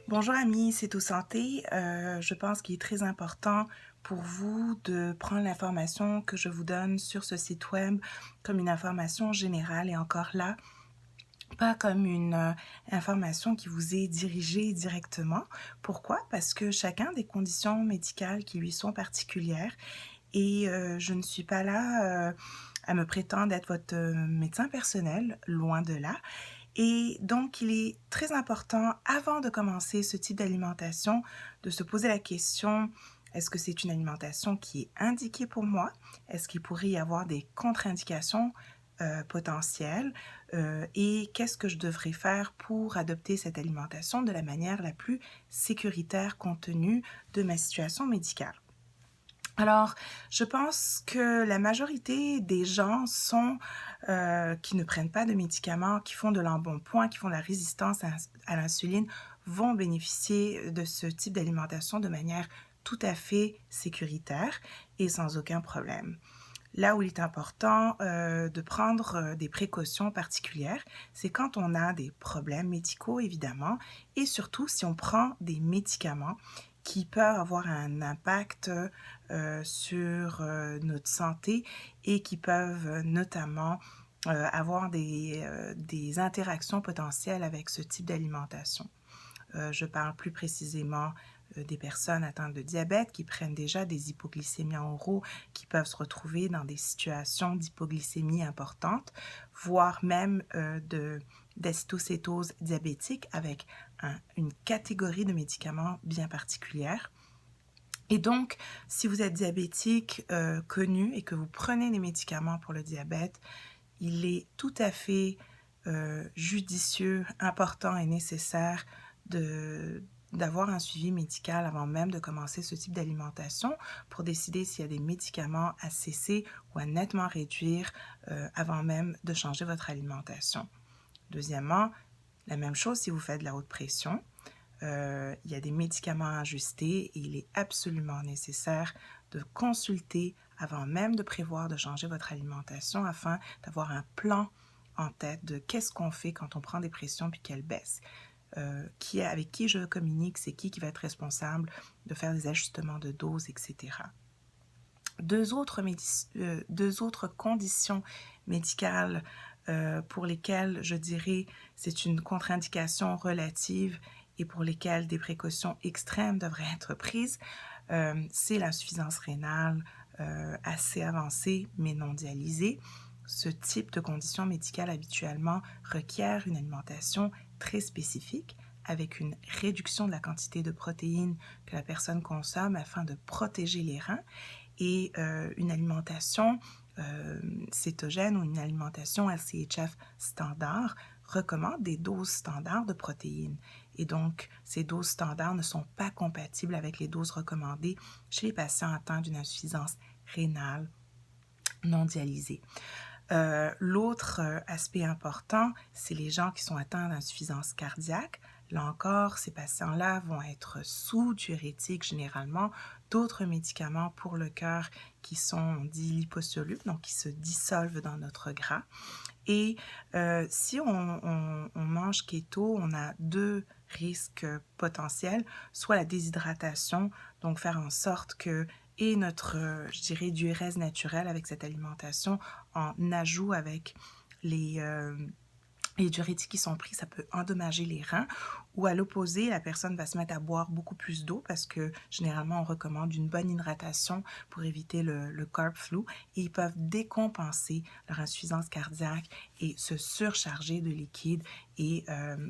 Bonjour amis, c'est Tout Santé. Je pense qu'il est très important pour vous de prendre l'information que je vous donne sur ce site web comme une information générale et encore là, pas comme une information qui vous est dirigée directement. Pourquoi? Parce que chacun a des conditions médicales qui lui sont particulières et je ne suis pas là à me prétendre être votre médecin personnel, loin de là. Et donc, il est très important, avant de commencer ce type d'alimentation, de se poser la question, est-ce que c'est une alimentation qui est indiquée pour moi? Est-ce qu'il pourrait y avoir des contre-indications potentielles? Et qu'est-ce que je devrais faire pour adopter cette alimentation de la manière la plus sécuritaire compte tenu de ma situation médicale? Alors, je pense que la majorité des gens qui ne prennent pas de médicaments, qui font de l'embonpoint, qui font de la résistance à l'insuline, vont bénéficier de ce type d'alimentation de manière tout à fait sécuritaire et sans aucun problème. Là où il est important de prendre des précautions particulières, c'est quand on a des problèmes médicaux, évidemment, et surtout si on prend des médicaments qui peuvent avoir un impact sur notre santé et qui peuvent notamment avoir des interactions potentielles avec ce type d'alimentation. Je parle plus précisément des personnes atteintes de diabète qui prennent déjà des hypoglycémies en oraux, qui peuvent se retrouver dans des situations d'hypoglycémie importante, voire même d'acétocétose diabétique avec une catégorie de médicaments bien particulière. Et donc, si vous êtes diabétique connu et que vous prenez des médicaments pour le diabète, il est tout à fait judicieux, important et nécessaire d'avoir un suivi médical avant même de commencer ce type d'alimentation pour décider s'il y a des médicaments à cesser ou à nettement réduire avant même de changer votre alimentation. Deuxièmement, la même chose si vous faites de la haute pression. Il y a des médicaments à ajuster et il est absolument nécessaire de consulter avant même de prévoir de changer votre alimentation afin d'avoir un plan en tête de qu'est-ce qu'on fait quand on prend des pressions puis qu'elles baissent. Avec qui je communique, c'est qui va être responsable de faire des ajustements de dose, etc. Deux autres conditions médicales pour lesquelles je dirais c'est une contre-indication relative et pour lesquelles des précautions extrêmes devraient être prises, c'est l'insuffisance rénale assez avancée mais non dialysée. Ce type de condition médicale habituellement requiert une alimentation très spécifique avec une réduction de la quantité de protéines que la personne consomme afin de protéger les reins et une alimentation cétogène ou une alimentation LCHF standard recommande des doses standards de protéines. Et donc, ces doses standards ne sont pas compatibles avec les doses recommandées chez les patients atteints d'une insuffisance rénale non dialysée. L'autre aspect important, c'est les gens qui sont atteints d'insuffisance cardiaque. Là encore, ces patients-là vont être sous diurétiques généralement, d'autres médicaments pour le cœur qui sont dits liposolubles, donc qui se dissolvent dans notre gras. Et si on mange keto, on a deux risques potentiels, soit la déshydratation, donc faire en sorte que et notre, je dirais, diurèse naturelle avec cette alimentation en ajout avec les diurétiques qui sont pris, ça peut endommager les reins. Ou à l'opposé, la personne va se mettre à boire beaucoup plus d'eau parce que généralement, on recommande une bonne hydratation pour éviter le carb flu. Et ils peuvent décompenser leur insuffisance cardiaque et se surcharger de liquide et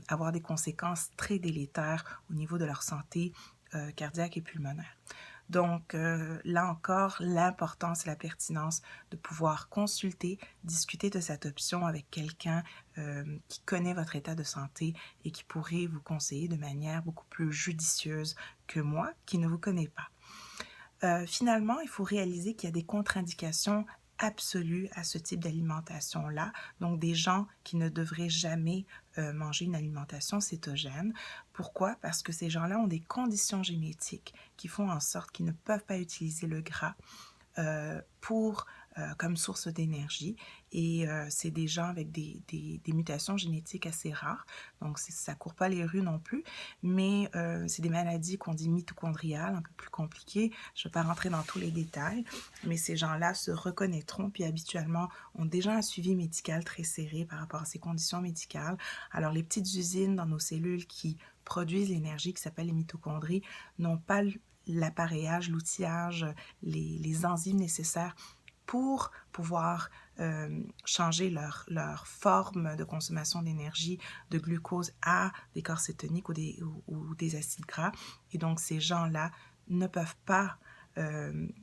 avoir des conséquences très délétères au niveau de leur santé cardiaque et pulmonaire. Donc, là encore, l'importance et la pertinence de pouvoir consulter, discuter de cette option avec quelqu'un qui connaît votre état de santé et qui pourrait vous conseiller de manière beaucoup plus judicieuse que moi, qui ne vous connais pas. Finalement, il faut réaliser qu'il y a des contre-indications absolues à ce type d'alimentation-là. Donc, des gens qui ne devraient jamais manger une alimentation cétogène. Pourquoi? Parce que ces gens-là ont des conditions génétiques qui font en sorte qu'ils ne peuvent pas utiliser le gras pour comme source d'énergie. Et c'est des gens avec des mutations génétiques assez rares. Donc, ça ne court pas les rues non plus. Mais c'est des maladies qu'on dit mitochondriales, un peu plus compliquées. Je ne vais pas rentrer dans tous les détails. Mais ces gens-là se reconnaîtront, puis habituellement ont déjà un suivi médical très serré par rapport à ces conditions médicales. Alors, les petites usines dans nos cellules qui produisent l'énergie, qui s'appellent les mitochondries, n'ont pas l'appareillage, l'outillage, les enzymes nécessaires pour pouvoir changer leur forme de consommation d'énergie, de glucose à des corps cétoniques ou des acides gras. Et donc, ces gens-là ne peuvent pas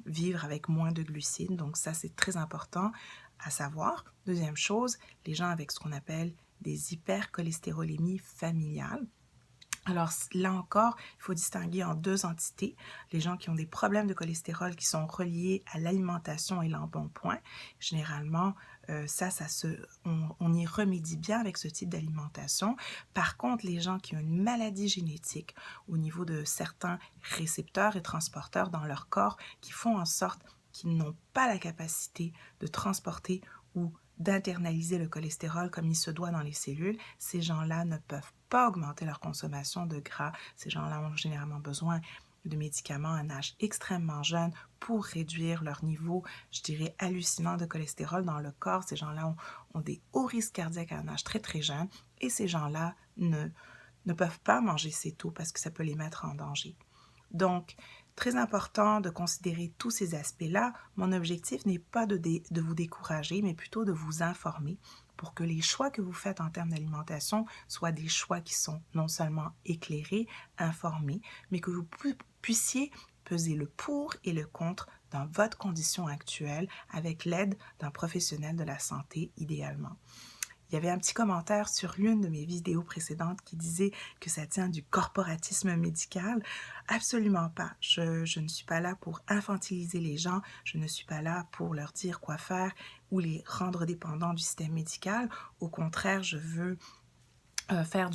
vivre avec moins de glucides. Donc, ça, c'est très important à savoir. Deuxième chose, les gens avec ce qu'on appelle des hypercholestérolémies familiales. Alors là encore, il faut distinguer en deux entités. Les gens qui ont des problèmes de cholestérol qui sont reliés à l'alimentation et l'embonpoint. Généralement, on y remédie bien avec ce type d'alimentation. Par contre, les gens qui ont une maladie génétique au niveau de certains récepteurs et transporteurs dans leur corps qui font en sorte qu'ils n'ont pas la capacité de transporter ou d'internaliser le cholestérol comme il se doit dans les cellules, ces gens-là ne peuvent pas augmenter leur consommation de gras. Ces gens-là ont généralement besoin de médicaments à un âge extrêmement jeune pour réduire leur niveau, je dirais, hallucinant de cholestérol dans le corps. Ces gens-là ont des hauts risques cardiaques à un âge très, très jeune et ces gens-là ne peuvent pas manger ces taux parce que ça peut les mettre en danger. Donc, très important de considérer tous ces aspects-là. Mon objectif n'est pas de vous décourager, mais plutôt de vous informer pour que les choix que vous faites en termes d'alimentation soient des choix qui sont non seulement éclairés, informés, mais que vous puissiez peser le pour et le contre dans votre condition actuelle avec l'aide d'un professionnel de la santé idéalement. Il y avait un petit commentaire sur l'une de mes vidéos précédentes qui disait que ça tient du corporatisme médical. Absolument pas. Je ne suis pas là pour infantiliser les gens. Je ne suis pas là pour leur dire quoi faire ou les rendre dépendants du système médical. Au contraire, je veux faire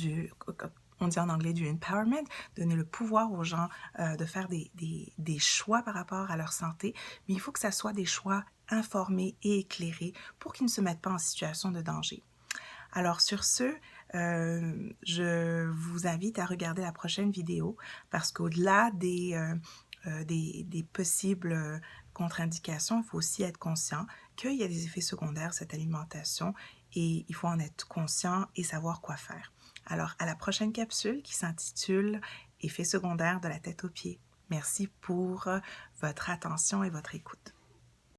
on dit en anglais du empowerment, donner le pouvoir aux gens de faire des choix par rapport à leur santé. Mais il faut que ça soit des choix informés et éclairés pour qu'ils ne se mettent pas en situation de danger. Alors sur ce, je vous invite à regarder la prochaine vidéo parce qu'au-delà des possibles contre-indications, il faut aussi être conscient qu'il y a des effets secondaires à cette alimentation et il faut en être conscient et savoir quoi faire. Alors à la prochaine capsule qui s'intitule « Effets secondaires de la tête aux pieds ». Merci pour votre attention et votre écoute.